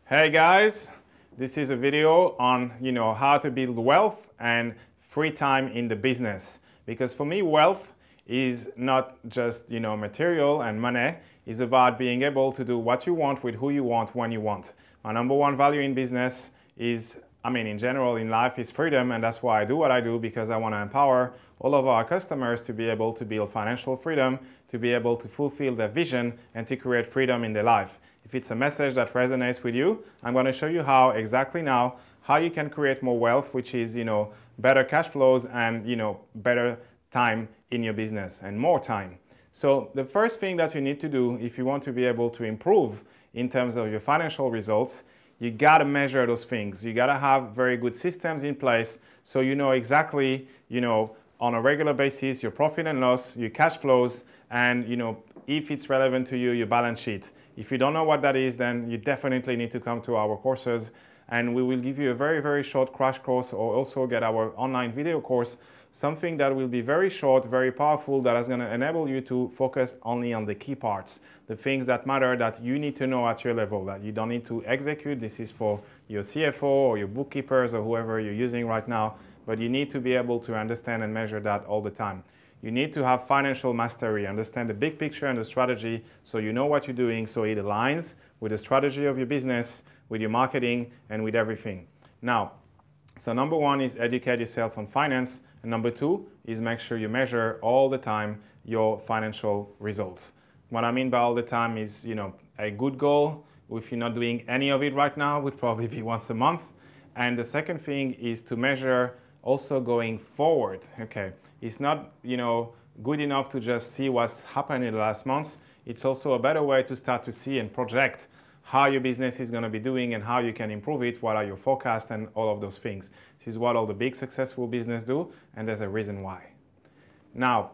Hey guys, this is a video on how to build wealth and free time in the business. Because for me, wealth is not just material and money. It's about being able to do what you want with who you want when you want. My number one value in business is, in general in life, is freedom, and that's why I do what I do, because I want to empower all of our customers to be able to build financial freedom, to be able to fulfill their vision, and to create freedom in their life. If it's a message that resonates with you, I'm going to show you how exactly now, how you can create more wealth, which is, better cash flows and, better time in your business and more time. So the first thing that you need to do if you want to be able to improve in terms of your financial results, you got to measure those things. You got to have very good systems in place so you know exactly, on a regular basis, your profit and loss, your cash flows, and, if it's relevant to you, your balance sheet. If you don't know what that is, then you definitely need to come to our courses, and we will give you a very, very short crash course, or also get our online video course, something that will be very short, very powerful, that is going to enable you to focus only on the key parts, the things that matter, that you need to know at your level, that you don't need to execute. This is for your CFO or your bookkeepers or whoever you're using right now, but you need to be able to understand and measure that all the time. You need to have financial mastery, understand the big picture and the strategy, so you know what you're doing, so it aligns with the strategy of your business, with your marketing, and with everything. Now, so number one is educate yourself on finance, and number two is make sure you measure all the time your financial results. What I mean by all the time is, a good goal, if you're not doing any of it right now, would probably be once a month. And the second thing is to measure also going forward. Okay, it's not good enough to just see what's happened in the last months. It's also a better way to start to see and project how your business is going to be doing and how you can improve it, what are your forecasts, and all of those things. This is what all the big successful business do, and there's a reason why. Now,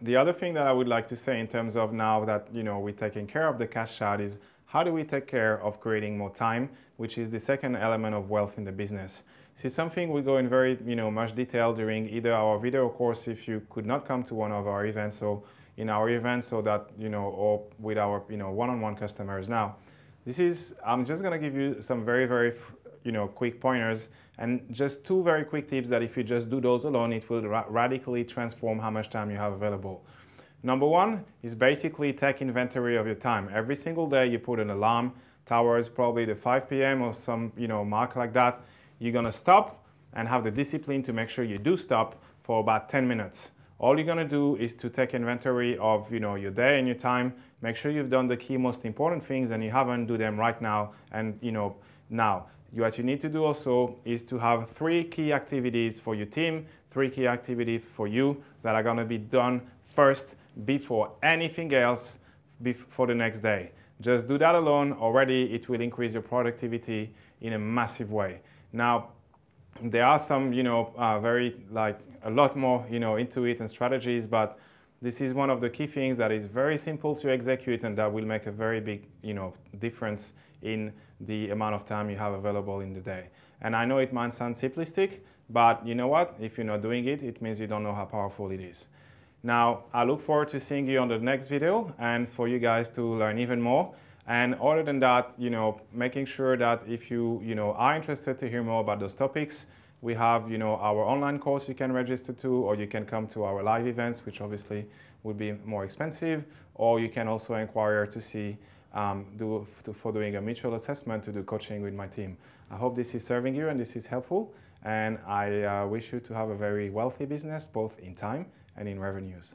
the other thing that I would like to say in terms of now that we're taking care of the cash side is, how do we take care of creating more time, which is the second element of wealth in the business. This is something we go in very much detail during either our video course, if you could not come to one of our events, or in our events, so that or with our one-on-one customers. Now, I'm just going to give you some very, very quick pointers, and just two very quick tips that if you just do those alone, it will radically transform how much time you have available. Number one is basically take inventory of your time. Every single day you put an alarm towards probably the 5 p.m. or some mark like that. You're going to stop and have the discipline to make sure you do stop for about 10 minutes. All you're going to do is to take inventory of your day and your time. Make sure you've done the key most important things, and you haven't, do them right now. And now what you need to do also is to have 3 key activities for your team, 3 key activities for you that are going to be done first before anything else for the next day. Just do that alone. Already it will increase your productivity in a massive way. Now, there are some, a lot more, into it and strategies, but this is one of the key things that is very simple to execute, and that will make a very big, difference in the amount of time you have available in the day. And I know it might sound simplistic, but you know what? If you're not doing it, it means you don't know how powerful it is. Now, I look forward to seeing you on the next video, and for you guys to learn even more. And other than that, making sure that if you, are interested to hear more about those topics, we have, our online course you can register to, or you can come to our live events, which obviously would be more expensive, or you can also inquire to see, for doing a mutual assessment, to do coaching with my team. I hope this is serving you and this is helpful, and I wish you to have a very wealthy business, both in time and in revenues.